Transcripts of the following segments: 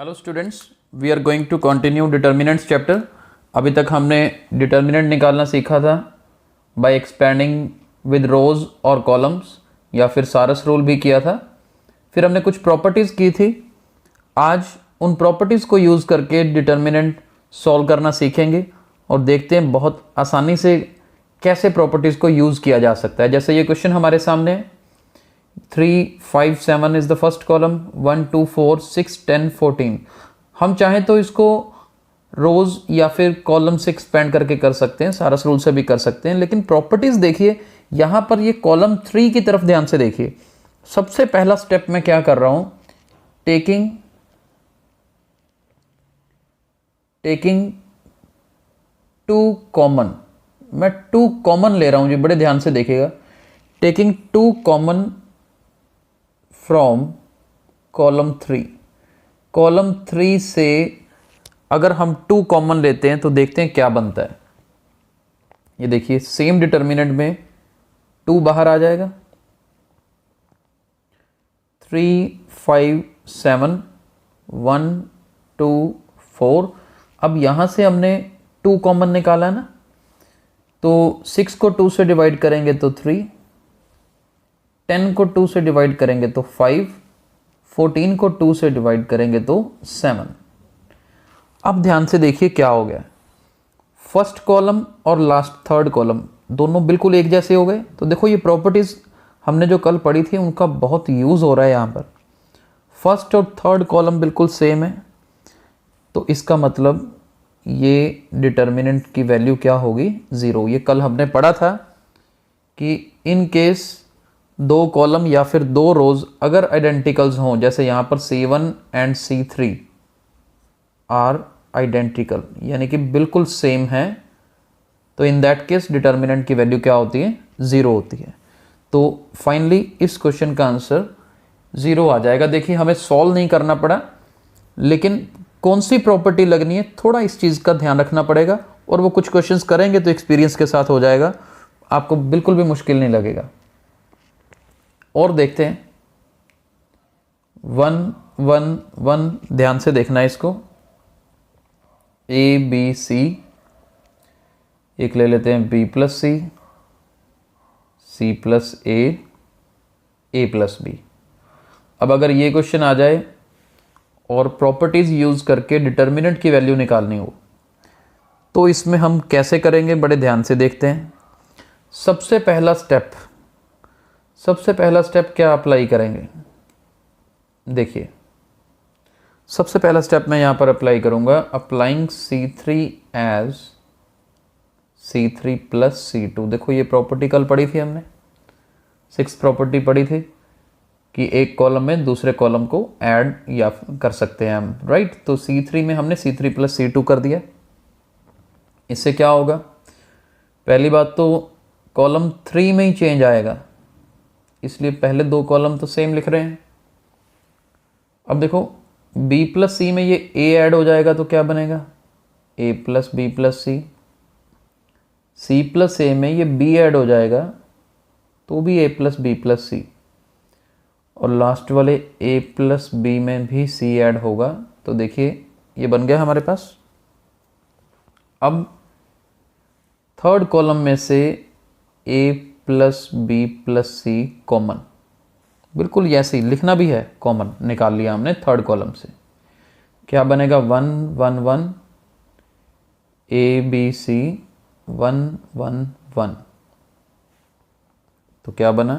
Hello students, we are going to continue determinants chapter. अभी तक हमने डिटर्मिनेंट निकालना सीखा था बाय एक्सपेंडिंग विद रोज और कॉलम्स, या फिर सारस रूल भी किया था। फिर हमने कुछ प्रॉपर्टीज़ की थी। आज उन प्रॉपर्टीज़ को यूज़ करके डिटर्मिनेंट सॉल्व करना सीखेंगे और देखते हैं बहुत आसानी से कैसे प्रॉपर्टीज़ को यूज़ किया जा सकता है। जैसे ये क्वेश्चन हमारे सामने है, 3, 5, 7 इज द फर्स्ट कॉलम, 1, 2, 4, 6, 10, 14। हम चाहें तो इसको रोज या फिर कॉलम से एक्सपेंड करके कर सकते हैं, सारस रूल से भी कर सकते हैं। लेकिन प्रॉपर्टीज देखिए, यहां पर ये कॉलम 3 की तरफ ध्यान से देखिए। सबसे पहला स्टेप मैं क्या कर रहा हूं, टेकिंग 2 कॉमन। मैं 2 कॉमन ले रहा हूं जी, बड़े ध्यान से देखिएगा। Taking 2 common from column 3। Column 3 से अगर हम 2 कॉमन लेते हैं तो देखते हैं क्या बनता है। ये देखिए, सेम डिटर्मिनेंट में 2 बाहर आ जाएगा। 3, 5, 7, 1, 2, 4। अब यहां से हमने 2 कॉमन निकाला है ना, तो 6 को 2 से डिवाइड करेंगे तो 3, 10 को 2 से डिवाइड करेंगे तो 5, 14 को 2 से डिवाइड करेंगे तो 7। अब ध्यान से देखिए क्या हो गया। फर्स्ट कॉलम और लास्ट थर्ड कॉलम दोनों बिल्कुल एक जैसे हो गए। तो देखो, ये प्रॉपर्टीज हमने जो कल पढ़ी थी उनका बहुत यूज हो रहा है यहाँ पर। फर्स्ट और थर्ड कॉलम बिल्कुल सेम है, तो इसका मतलब ये डिटर्मिनेंट की वैल्यू क्या होगी, 0। ये कल हमने पढ़ा था कि इन केस 2 कॉलम या फिर 2 रोज अगर आइडेंटिकल्स हों, जैसे यहाँ पर C1 and C3 are identical, यानी कि बिल्कुल सेम है, तो इन दैट केस डिटर्मिनेंट की वैल्यू क्या होती है, 0 होती है। तो फाइनली इस क्वेश्चन का आंसर 0 आ जाएगा। देखिए, हमें सॉल्व नहीं करना पड़ा, लेकिन कौन सी प्रॉपर्टी लगनी है थोड़ा इस चीज़ का ध्यान रखना पड़ेगा, और वो कुछ क्वेश्चंस करेंगे तो एक्सपीरियंस के साथ हो जाएगा, आपको बिल्कुल भी मुश्किल नहीं लगेगा। और देखते हैं 1, 1, 1, ध्यान से देखना है इसको। ABC, एक ले लेते हैं B+C, C+A, A+B। अब अगर ये क्वेश्चन आ जाए और प्रॉपर्टीज यूज करके डिटर्मिनेंट की वैल्यू निकालनी हो, तो इसमें हम कैसे करेंगे, बड़े ध्यान से देखते हैं। सबसे पहला स्टेप क्या अप्लाई करेंगे, देखिए। सबसे पहला स्टेप मैं यहां पर अप्लाई करूंगा, applying C3 as C3 plus C2। देखो, ये प्रॉपर्टी कल पढ़ी थी हमने, 6 प्रॉपर्टी पढ़ी थी कि एक कॉलम में दूसरे कॉलम को ऐड या कर सकते हैं हम, राइट। तो C3 में हमने C3 प्लस C2 कर दिया। इससे क्या होगा, पहली बात तो कॉलम 3 में ही चेंज आएगा, इसलिए पहले 2 कॉलम तो सेम लिख रहे हैं। अब देखो, B+C में ये A ऐड हो जाएगा तो क्या बनेगा, A plus B plus C। C+A में ये B ऐड हो जाएगा तो भी A plus B plus C, और लास्ट वाले A प्लस B में भी C ऐड होगा। तो देखिए, ये बन गया हमारे पास। अब थर्ड कॉलम में से A plus B plus C common, बिल्कुल ऐसे ही लिखना भी है, कॉमन निकाल लिया हमने थर्ड कॉलम से। क्या बनेगा, 1, 1, 1, ABC 1, 1, 1। तो क्या बना,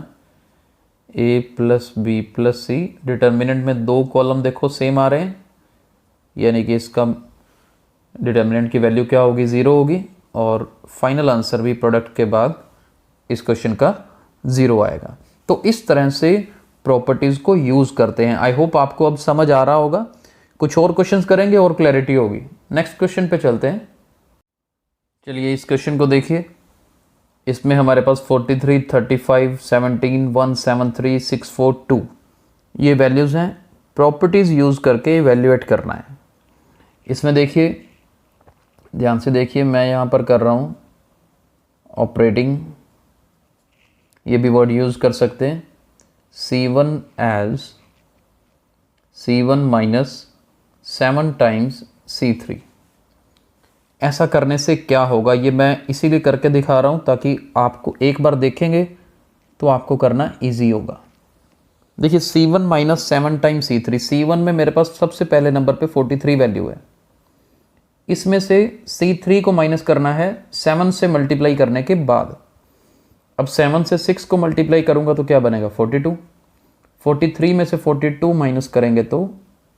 A plus B plus C। Determinant में 2 कॉलम देखो सेम आ रहे हैं, यानी कि इसका डिटर्मिनेंट की वैल्यू क्या होगी, 0 होगी, और फाइनल आंसर भी प्रोडक्ट के बाद इस क्वेश्चन का 0 आएगा। तो इस तरह से प्रॉपर्टीज को यूज करते हैं। आई होप आपको अब समझ आ रहा होगा। कुछ और क्वेश्चंस करेंगे और क्लैरिटी होगी। नेक्स्ट क्वेश्चन पे चलते हैं। चलिए, इस क्वेश्चन को देखिए। इसमें हमारे पास 43, 35, 17, 1, 7, 3, 6, 4, 2 ये वैल्यूज हैं। प्रॉपर्टीज यूज करके इवेल्युएट करना है। इसमें देखिए, ध्यान से देखिए, मैं यहां पर कर रहा हूं ऑपरेटिंग, ये भी वर्ड यूज कर सकते हैं। C1 as C1 minus 7 times C3। ऐसा करने से क्या होगा ये मैं इसीलिए करके दिखा रहा हूँ ताकि आपको एक बार देखेंगे तो आपको करना इजी होगा। देखिए C1 minus 7 times C3, C1 में मेरे पास सबसे पहले नंबर पे 43 वैल्यू है, इसमें से C3 को माइनस करना है 7 से मल्टीप्लाई करने के बाद। अब 7 से 6 को मल्टीप्लाई करूंगा तो क्या बनेगा 42, 43 में से 42 माइनस करेंगे तो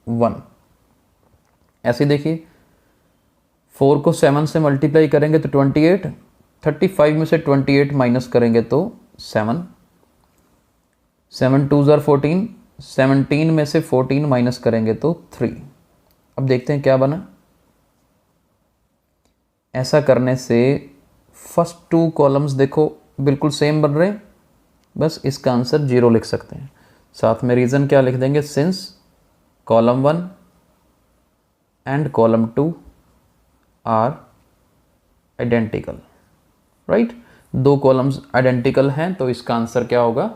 1। ऐसे देखिए 4 को 7 से मल्टीप्लाई करेंगे तो 28, 35 में से 28 माइनस करेंगे तो 7, 7 2 14, 17 में से 14 माइनस करेंगे तो 3। अब देखते हैं क्या बना। ऐसा करने से फर्स्ट 2 कॉलम्स देखो बिल्कुल सेम बन रहे हैं, बस इसका आंसर 0 लिख सकते हैं। साथ में रीज़न क्या लिख देंगे, since column 1 and column 2 are identical, right. 2 columns identical हैं तो इसका आंसर क्या होगा,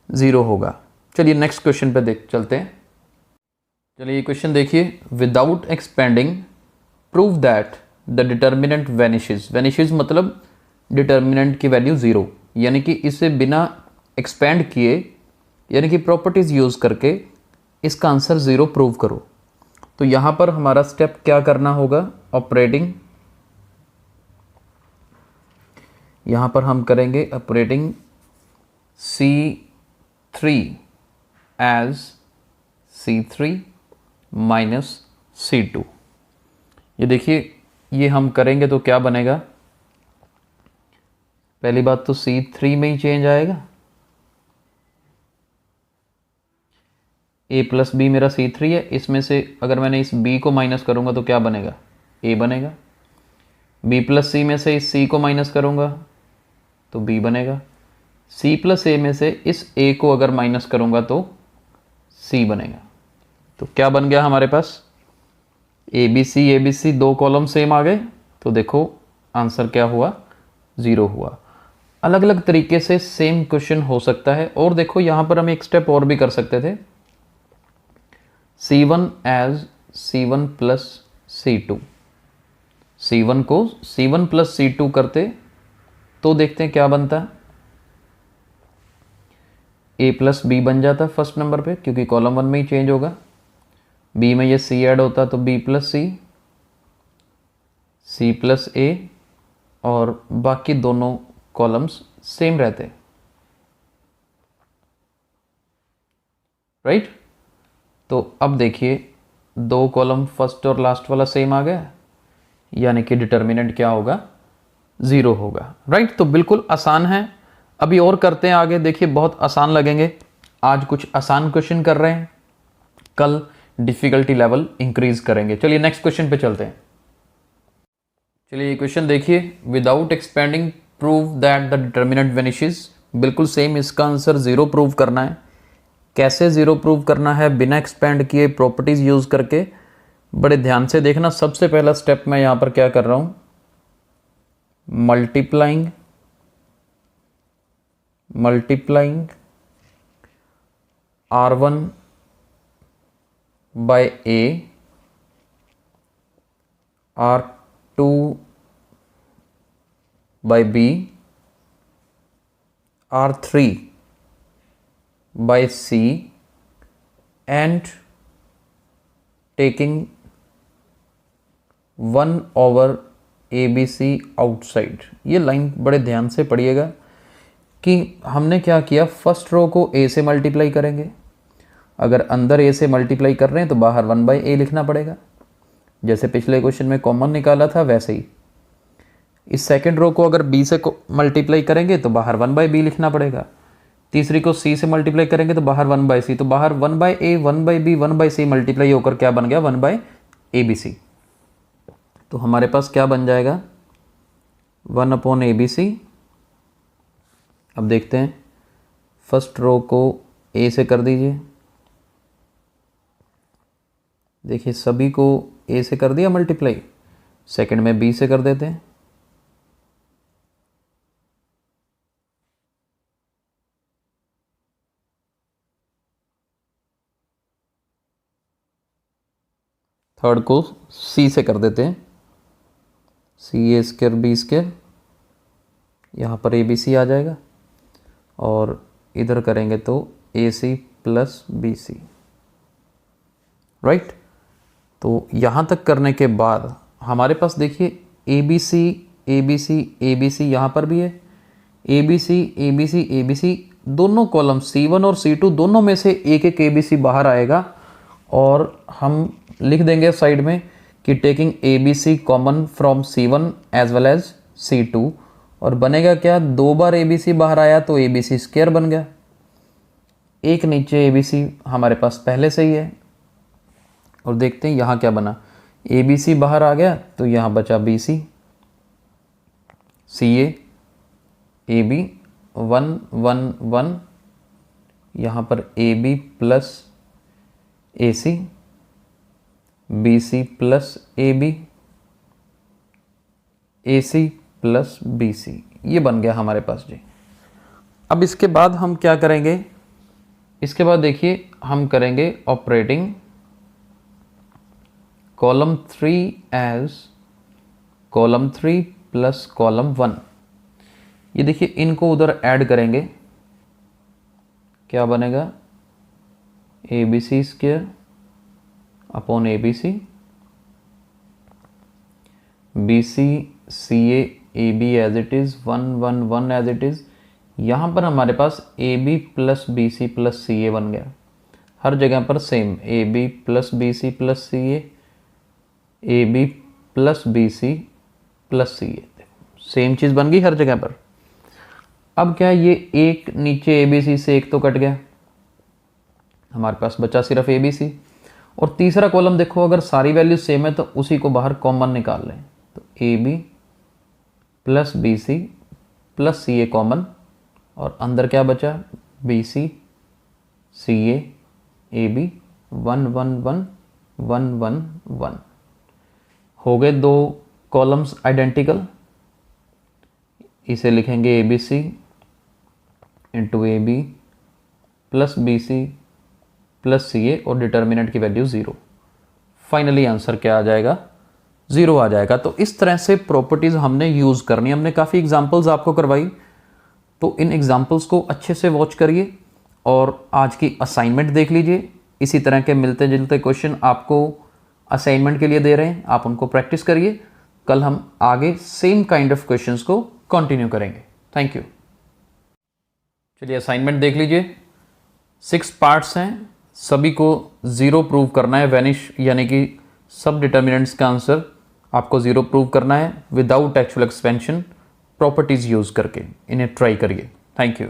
0 होगा। चलिए नेक्स्ट क्वेश्चन पे देख चलते हैं। चलिए ये क्वेश्चन देखिए, without expanding prove that the determinant vanishes. Vanishes मतलब डिटर्मिनेंट की वैल्यू 0, यानी कि इसे बिना एक्सपेंड किए यानी कि प्रॉपर्टीज यूज़ करके इसका आंसर 0 प्रूव करो। तो यहाँ पर हमारा स्टेप क्या करना होगा, ऑपरेटिंग, यहाँ पर हम करेंगे operating C3 as C3 minus C2। ये देखिए ये हम करेंगे तो क्या बनेगा, पहली बात तो C3 में ही चेंज आएगा, A प्लस बी मेरा C3 है, इसमें से अगर मैंने इस B को माइनस करूंगा तो क्या बनेगा, A बनेगा। B प्लस C में से इस C को माइनस करूंगा तो B बनेगा। C प्लस A में से इस A को अगर माइनस करूंगा तो C बनेगा। तो क्या बन गया हमारे पास, ABC 2 कॉलम सेम आ गए, तो देखो आंसर क्या हुआ, 0 हुआ। अलग अलग तरीके से सेम क्वेश्चन हो सकता है। और देखो यहाँ पर हम एक स्टेप और भी कर सकते थे, C1 as C1 plus C2, C1 को C1 प्लस C2 करते तो देखते हैं क्या बनता है, A प्लस बी बन जाता फर्स्ट नंबर पे क्योंकि कॉलम 1 में ही चेंज होगा, B में ये C ऐड होता तो B plus C plus A, और बाकी दोनों कॉलम्स सेम रहते, राइट। तो अब देखिए 2 कॉलम फर्स्ट और लास्ट वाला सेम आ गया, यानी कि डिटर्मिनेंट क्या होगा, 0 होगा, राइट। तो बिल्कुल आसान है। अभी और करते हैं आगे, देखिए बहुत आसान लगेंगे। आज कुछ आसान क्वेश्चन कर रहे हैं, कल डिफिकल्टी लेवल इंक्रीज करेंगे। चलिए नेक्स्ट क्वेश्चन पे चलते हैं। चलिए ये क्वेश्चन देखिए, without expanding prove that the determinant vanishes. बिल्कुल सेम इसका आंसर 0 प्रूव करना है। कैसे 0 प्रूव करना है, बिना एक्सपेंड किए प्रॉपर्टीज यूज करके। बड़े ध्यान से देखना, सबसे पहला स्टेप मैं यहां पर क्या कर रहा हूं, multiplying R1 by A, R2 by B, R3 by C and taking 1 over ABC outside. ये लाइन बड़े ध्यान से पढ़िएगा कि हमने क्या किया, फर्स्ट रो को A से मल्टीप्लाई करेंगे, अगर अंदर A से मल्टीप्लाई कर रहे हैं तो बाहर 1 बाई A लिखना पड़ेगा, जैसे पिछले क्वेश्चन में कॉमन निकाला था वैसे ही। इस सेकंड रो को अगर B से मल्टीप्लाई करेंगे तो बाहर 1 बाई B लिखना पड़ेगा, तीसरी को C से मल्टीप्लाई करेंगे तो बाहर 1 बाई C, तो बाहर 1 by A 1 by B 1 by C multiply होकर क्या बन गया, 1 बाई ABC। तो हमारे पास क्या बन जाएगा, 1 अपॉन ABC। अब देखते हैं, फर्स्ट रो को A से कर दीजिए, देखिए सभी को A से कर दिया मल्टीप्लाई, सेकंड में B से कर देते हैं, थर्ड को सी से कर देते हैं, सी ए स्क्र बी स्क्र, यहाँ पर ए बी सी आ जाएगा और इधर करेंगे तो a C plus B c, right. तो यहाँ तक करने के बाद हमारे पास देखिए a B c a B c a B c यहाँ पर भी है, a B c a B c a B c, दोनों कॉलम C1 और C2 दोनों में से एक एक ए बी सी बाहर आएगा और हम लिख देंगे साइड में कि taking A B C common from C1 as well as C2, और बनेगा क्या, 2 बार ए बी सी बाहर आया तो ए बी सी स्क्वायर बन गया, एक नीचे ए बी सी हमारे पास पहले से ही है। और देखते हैं यहाँ क्या बना, ए बी सी बाहर आ गया तो यहाँ बचा B c, c a B 1 1 1, यहाँ पर A B plus A C, B C plus A B, A C plus B C, ये बन गया हमारे पास जी। अब इसके बाद हम क्या करेंगे, इसके बाद देखिए हम करेंगे operating column 3 as column 3 plus column 1। ये देखिए इनको उधर ऐड करेंगे, क्या बनेगा, a B c square upon a B c, B c c a b as it is 1 1 1 as it is. यहाँ पर हमारे पास a B plus B C plus C a बन गया, हर जगह पर same a B plus B C plus C a B plus B C plus C A, same चीज़ बन गई हर जगह पर। अब क्या है, ये एक नीचे ए बी सी से एक तो कट गया, हमारे पास बचा सिर्फ ए बी सी। और तीसरा कॉलम देखो, अगर सारी वैल्यू सेम है तो उसी को बाहर कॉमन निकाल लें, तो A B plus B C plus C A common, और अंदर क्या बचा, B c c a B 1 1 1 1 1 1, हो गए 2 कॉलम्स आइडेंटिकल। इसे लिखेंगे a B c into a B plus B C plus C a, और डिटर्मिनेंट की वैल्यू 0। फाइनली आंसर क्या आ जाएगा, 0 आ जाएगा। तो इस तरह से प्रॉपर्टीज हमने यूज करनी, हमने काफ़ी एग्जांपल्स आपको करवाई, तो इन एग्जांपल्स को अच्छे से वॉच करिए और आज की असाइनमेंट देख लीजिए। इसी तरह के मिलते जुलते क्वेश्चन आपको असाइनमेंट के लिए दे रहे हैं, आप उनको प्रैक्टिस करिए। कल हम आगे सेम काइंड ऑफ क्वेश्चंस को कंटिन्यू करेंगे। Thank you. चलिए असाइनमेंट देख लीजिए, 6 पार्ट्स हैं, सभी को 0 प्रूव करना है, वैनिश यानी कि सब डिटर्मिनेंट्स का आंसर आपको 0 प्रूव करना है without actual expansion, properties use करके। इन्हें ट्राई करिए। Thank you.